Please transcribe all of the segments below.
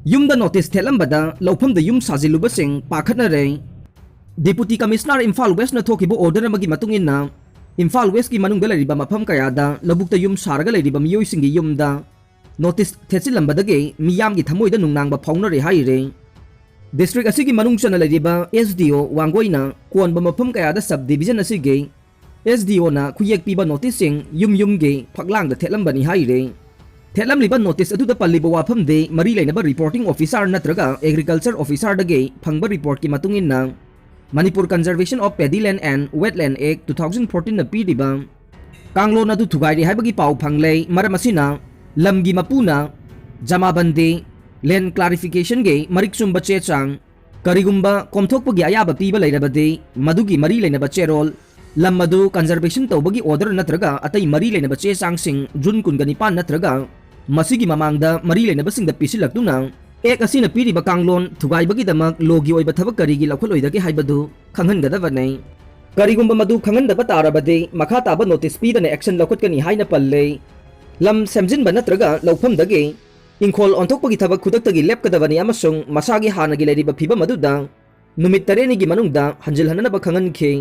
Yumda notice Telambada, Lopum the Yum Sazilubasing, Pakatnare. Deputy Commissioner Imphal West na thokibo order magi matungin na Imphal West ki manung galari ba mapam kayada labukta yum sarga lay ba miyoy singi yumda notice tetsilambadage miyam gi thamoy da nungnang ba phaunare haire district asigi manung chana lay ba SDO wanggoina kuan ba mapam kayada subdivision asige SDO na kuyek pi ba noticing yum ge phaklang da thelambani haire thelam liba notice adu da palliba wafam de mari lay na ba reporting officer natraga agriculture officer dage phangba report ki matungin na Manipur Conservation of Paddyland and Wetland Act 2014 na pidibang Kanglo na du thugay di haibagi pau phanglay maramasina lamgi mapuna jamabande land clarification ge mariksum bache chang karigumba komthok pagi ayaba piba lairabade madugi mari laina bache rol lam madu conservation tawbagi order natraga atay mari laina bache chang sing June 19 natraga masigi mamangda mari laina basing da pisilaktunang Ek asina piri ba kanglon thugay bagi damak logi oy ba thabak karigi lakhol oy dagi haibadu khanghan gada banai karigumba madu khanghan da batara bade makha taba notice pi da action lakhot kani haina palle lam semjin ba natraga lawpham dagi ingkhol onthok pagi thabak khudak tagi lep kada bani amasung masagi hana gi lari ba phiba madu da numit tareni gi manungda hanjil hanana ba khangan khe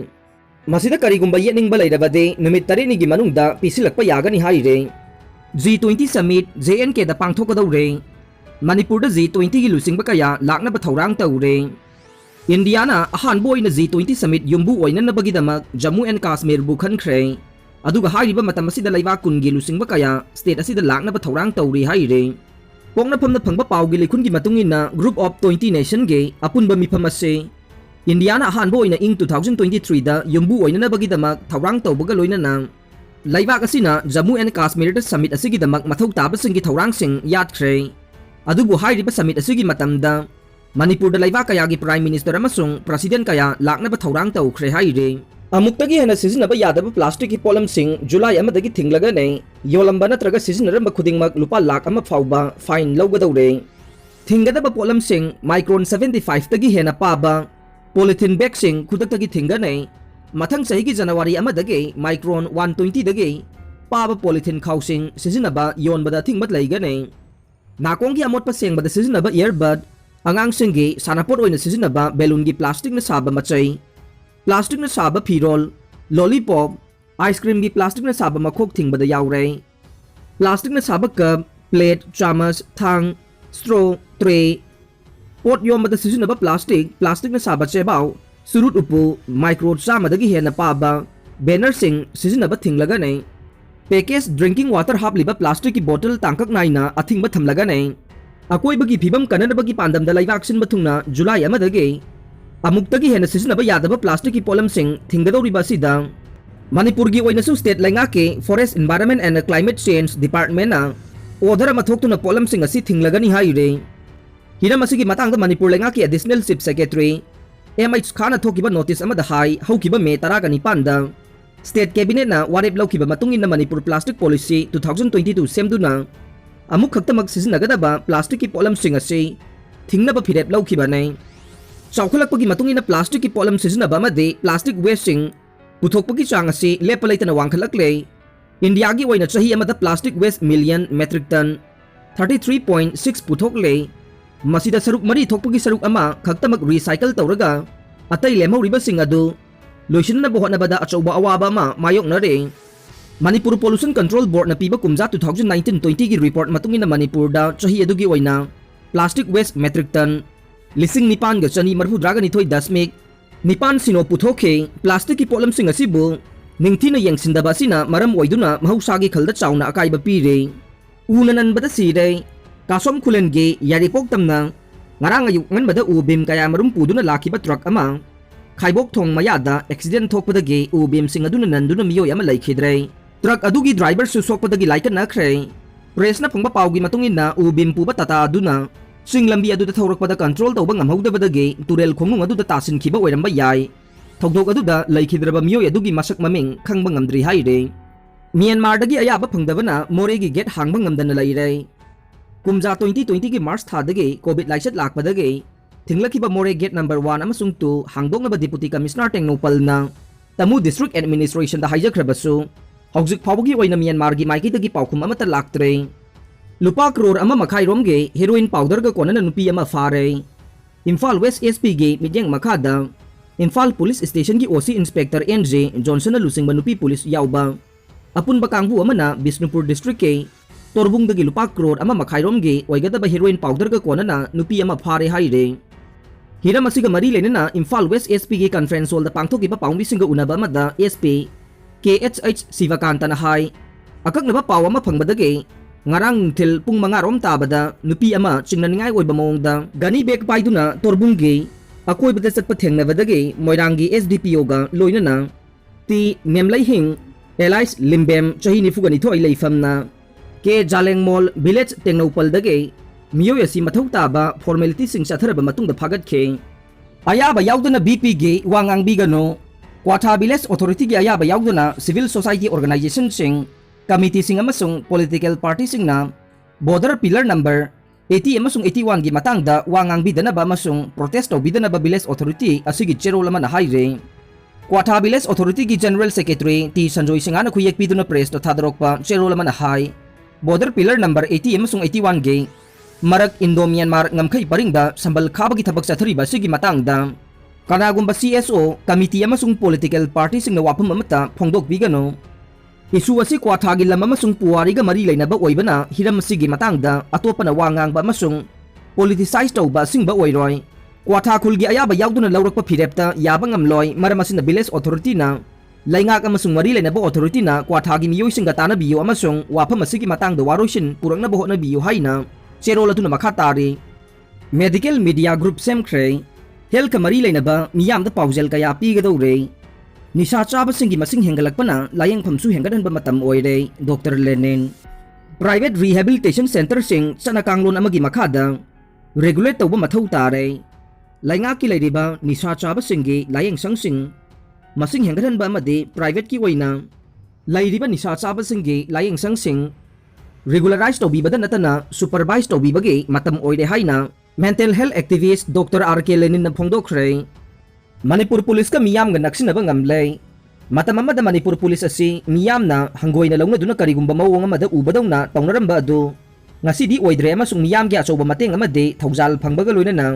masida karigumba yening ba laira bade numit tareni gi manungda pisilak pa yagani haire G20 summit JNK da pangthok kadawre Manipur da G20 gi lusing ba kaya lakna ba thorang taure India na ahan boy na G20 summit yumbu oina na bagidamak Jammu and Kashmir bu khankhre aduga hariba matam asida laiba kun gi lusing ba kaya state asida lakna ba thorang tauri haire pokna phamna phangba paw gi lekhun gi matungin na group of 20 nation ge apun ba mifam ase India na ahan boy na ing 2023 da yumbu oina na bagidamak thorang tawbaga loina na laiba kasina Jammu and Kashmir da summit asigi damak mathau taba singi thorang sing yatkhre Adubu hairiba summit asigi matamda Manipur da laiba kaya gi Prime Minister amasung President kaya lakna ba thorang tawkhre haire amuktagi hena season ba yadaba plastic ki polam sing July amadagi thinglaga ne yolamba natraga season ramba khudingmak lupa lakh ama fauba fine lawgadawre thingada ba polam sing micron 75 tagi hena paba polythene bag sing khudak tagi thinga ne mathang sahi gi January amadagi micron 120 dagi paba polythene khawsing season ba yon bada thingmat laiga ne Nakong gi amot pa seng bada season ba earbud angang singgi sanapot oina season ba balloon gi plastic na saba machay plastic na saba pirol lollipop ice cream gi plastic na saba makhok thing bada yawre plastic na saba cup plate chamas thang straw tray pot yom bada season ba plastic na saba chebaw surut upu micro chama dagi hena pa ba banner sing season ba thing laga nei Package drinking water hap liba plastic ki bottle tangkak naina athing ba thamlaga nei akoi bagi phibam kanana bagi pandam da laiba action bathungna July amadage amuktagi hena season ba yadaba plastic ki polam sing thinggadori ba sida Manipur gi oina su state lainga ke Forest Environment and Climate Change Department na order ma thoktu na polam sing asi thinglaga ni haire hina masigi matang da Manipur lainga ki additional chief secretary MH Khan thokiba notice amada hai haukiba me taraga ni panda State Cabinet na warip lawkiba matungin na Manipur Plastic Policy 2022 semduna amuk khaktamag sisinagada plastic ki polam sing ase thingna ba phirep lawkiba nei chawkhulakpagi matungin na plastic ki polam sisinaba made plastic waste sing puthokpagi chang ase lepalaitana wangkhalakle India gi oina chahi amada plastic waste million metric ton 33.6 puthokle masida saruk mari thokpagi saruk ama khaktamag recycle tawraga atay lemhoriba sing adu Loisin na buhat na bada at sa uba-awaba mayok na rin. Manipur Pollution Control Board na piba kumza 2019-20 gi report matungin na Manipur da chahi adugi way na plastic waste metric ton. Lising nipan ga chani marhudraga nitoy dasmik. Nipan sino puthoke plastic ki polam sing asibu. Ningti na yang sindaba sina maram way duna mahusagi khalda chaw na akay ba pire. Unanan bada sire. Kasom kulen ge yari pogtam na. Ngarang ayuk ngan bada ubim kaya marumpu duna laki ba truck ama. Khaibok thong mayada accident thokpadagi ubim sing aduna nanduna miyoy ama laikhidre truck adugi driver su sokpadagi laikan na khre press na phangba pawgi matungin na ubim puba tata aduna sing lambi aduda thawrakpada control tawba ngamhawdabadagi turel khongung aduda tasin khiba oiramba yai thokdok aduda laikhidraba miyoy adugi masak maming khangba ngamdri haire Myanmar dagi ayaba phangdabana moregi gate hangba ngamdana laire kumja 2020 gi March thadagi covid laisat lakpadagi Thinglakiba More Gate number 1 amasung 2 hangdong na ba Deputy Commissioner Tengnopal na Tamu District Administration da hijakrabasu Hawzik pawagi way na Myanmar gi maikitagi pawkum amata laktre lupa crore ama makai romge heroin powder ga kona na nupi ama fare. Imphal West SP ge midyang makada Imphal Police Station gi OC Inspector NJ Johnson na lusing manupi police yauba. Apun bakangbu ama na Bisnupur District ke torbung dagi lupa crore ama makai romge oigada ba heroin powder ga kona na nupi ama fare haire. Hiram asiga mari lena na Imphal West SP ge conference hall da pangthoki ba pangwising ga unaba ma da SP KHH Sivakanta na hai akak na ba pawa ma phangbadage ngarang til pung mga rom tabada nupi ama chingnaningai oiba mongda gani bek paiduna torbungge akoi bada satpa thengnabadage moirangi SDPO ga loina na ti memlai hing Elias Limbem chahi nifugani thoi leifamna ke Jaleng Mall village tengnopal dage miyoy asi mathau taba formality sing satharaba matungda phagat khe ayaba yauduna BP ge wangang bigano Kwatha Village Authority gi ayaba yauduna civil society organization sing committee sing amasung political party sing na border pillar number 80 amasung 81 gi matangda wangang bidana ba amasung protesto bidana ba Village Authority asigi chero laman na haire Kwatha Village Authority gi General Secretary T Sanjoy Singana khuyek piduna press to thadarok pa chero laman na hai border pillar number 80 amasung 81 gi marak Indo-Myanmar ngamkhay paringda sambal khabagi thabak sathariba sigi matangda kanagumba CSO committee amasung political party sing nawapam amata phongdok bigano isu asi Kwatha gi lam amasung puwari ga mari lainaba oibana hiram sigi matangda atopa na wangang ba amasung politicized tawba sing ba oiroi Kwatha khulgi ayaba yauduna lawrakpa phirepta yaba ngamloi maramasin na Village Authority na laingak amasung mari lainaba authority na Kwatha gi miyoy sing gatana biyo amasung wapam asigi matangda warosin purangna bohna biyo haina cherola tuna makhatari medical media group semkre Hel kamari lainaba miyam da paujel kaya pigadore Nisha chaba singi masing hengalakpana layang phamsu hengadan ba matam oire Dr. Lenin Private Rehabilitation Center sing sanakanglon amagi makhada regulate tawba mathau tare lainga ki lairiba nisha chaba singi layang sangsing masing hengadan ba amadi private ki oina lairiba nisha chaba singi layang sangsing regularize tawbi badan natana supervise tawbi bagi matam oire haina Mental health activist Dr. R.K. Lenin na phongdokre Manipur Police ka miyam nga naksinaba ngamlay matamamada Manipur Police asi miyam na hanggoy na launa duna karigumba mawang amada ubadaw na taunaramba ado ngasi di oidre amasung miyam gi asoba mateng amade thawjal phangbagaloy na nang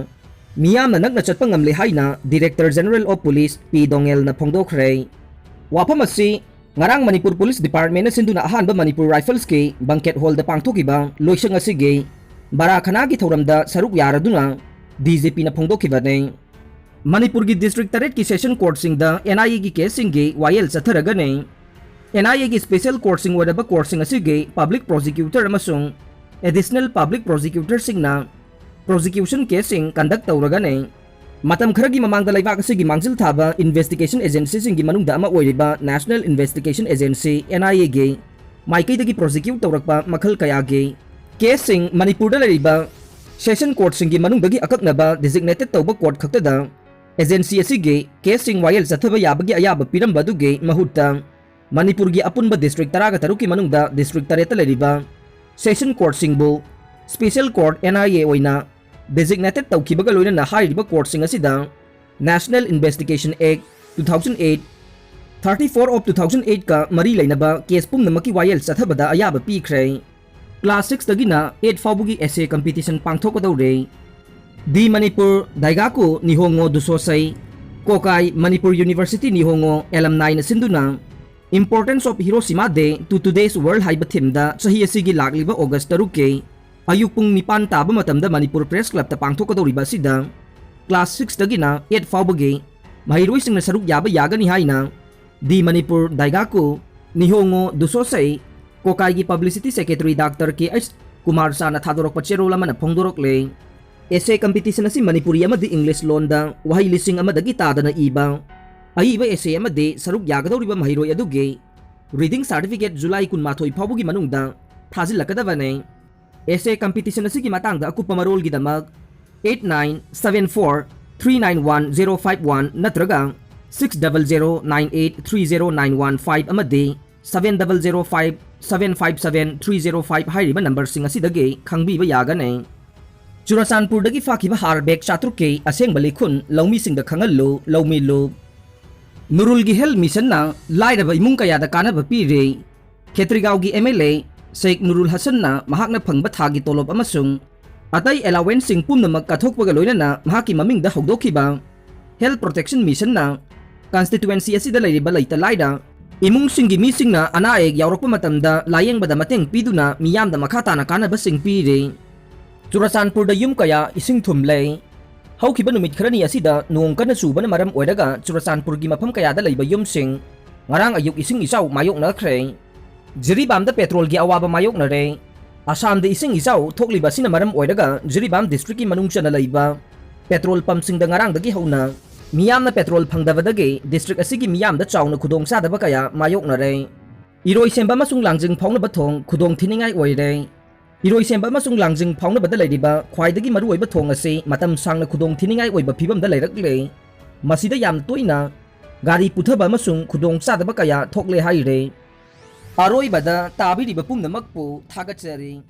miyam na nagnachatpa ngamlay hay na Director General of Police P. Dongel na phongdokre wapam asi ngarang Manipur Police Department na sinduna ahanba Manipur Rifles ke banquet hall da pangthokiba loisang asige bara khanagi thoramda saruk yaraduna DJP na phongdokibane Manipur gi District Taret ki Session Court sing da NIA gi case sing ge YL satharagane NIA gi Special Court sing wadaba court sing asige Public Prosecutor amasung Additional Public Prosecutor sing na prosecution case sing conduct tawragane matam kharagi mamangda laibak asige mangsil thaba investigation agency sing gi manungda ama oiriba National Investigation Agency NIA ge maikay dagi prosecute tawrakpa makhal kaya ge Case sing Manipur da lariba Session Court sing gi manungdagi akaknaba designated tawba court khaktada agency asige case sing YL sathaba yabagi ayaba piramba duge mahutta Manipur gi apunba district taraga taruki manungda district tareta lariba Session Court sing bu Special Court NIA oina designated tawkibaga loina na hariba court sing asida National Investigation Act 2008 34 of 2008 ka mari lainaba case pum namaki YL sathabada ayaba pikre Class 6 dagina 8 faubugi essay competition pangthokadaure Di Manipur Daigaku Nihongo Dusosai Kokai Manipur University Nihongo alumni na sinduna Importance of Hiroshima Day to today's World Haiba Thimda sahi asigi lagliba August 3 ayukpung nipan taba matamda Manipur Press Club ta pangthokadauriba sida Class 6 dagina 8 faubugi mahiroi sing na saruk yaba yagani haina Di Manipur Daigaku Nihongo Dusosai Kokai gi Publicity Secretary Dr. K.H. Kumar Sana thadorok pachero laman na phongdorok le essay competition na si Manipuri amadi English londa wahay lising amadagi tada na iba aiba essay amadi saruk yagadaw riba mahiroi aduge reading certificate July kun mathoy phabugi manungda thazilakadabane essay competition na si gi matangda aku pamarol gi damag 8974391051 natraga 6009830915 amadi 7005-757-305 hairiba number sing asidage khangbiba yagane Churasanpur dagi fakiba harbek chatruke aseng balikun laumi sing da khangallo laumi lo Nurul gi hel mission na lairaba imung kaya da kana ba pire Khetrigaw gi MLA Sheikh Nurul Hassan na mahakna phangba thagi tolop amasung atay allowance sing pumnamak kathokpaga loinana mahaki mamingda hogdokhiba Health Protection Mission na constituency asida leiriba leitalayda imung singgi mising na anaeg yaurokpa matamda layengbada mateng piduna miyamda makhatana kanaba sing pire. Churasanpurda yum kaya ising thumlay. Haukiba numit kharani asida nuong kana suba na maram oidaga Churasanpurgi mafam kayada leiba yumsing ngarang ayuk ising isaw mayok na kre. Jiribamda petrol gi awaba mayok na re. Asamda ising isaw thokliba sina maram oidaga Jiribam district ki manungsa na leiba petrol pump singda ngarang dagi hauna miyamna petrol phangdabadagi district asigi miyamda chawna khudong sadaba kaya mayok na re. Iroi semba masung langjing phawna bathong khudong thiningai oire. Iroi semba masung langjing phawna bada leiriba khwaidagi maru oiba thong ase matam sangna khudong thiningai oiba phibamda leirakle. Masida yam toina gari puthaba masung khudong sadaba kaya thokle haire. Aroi bada tabiriba pumnamakpu thagachari.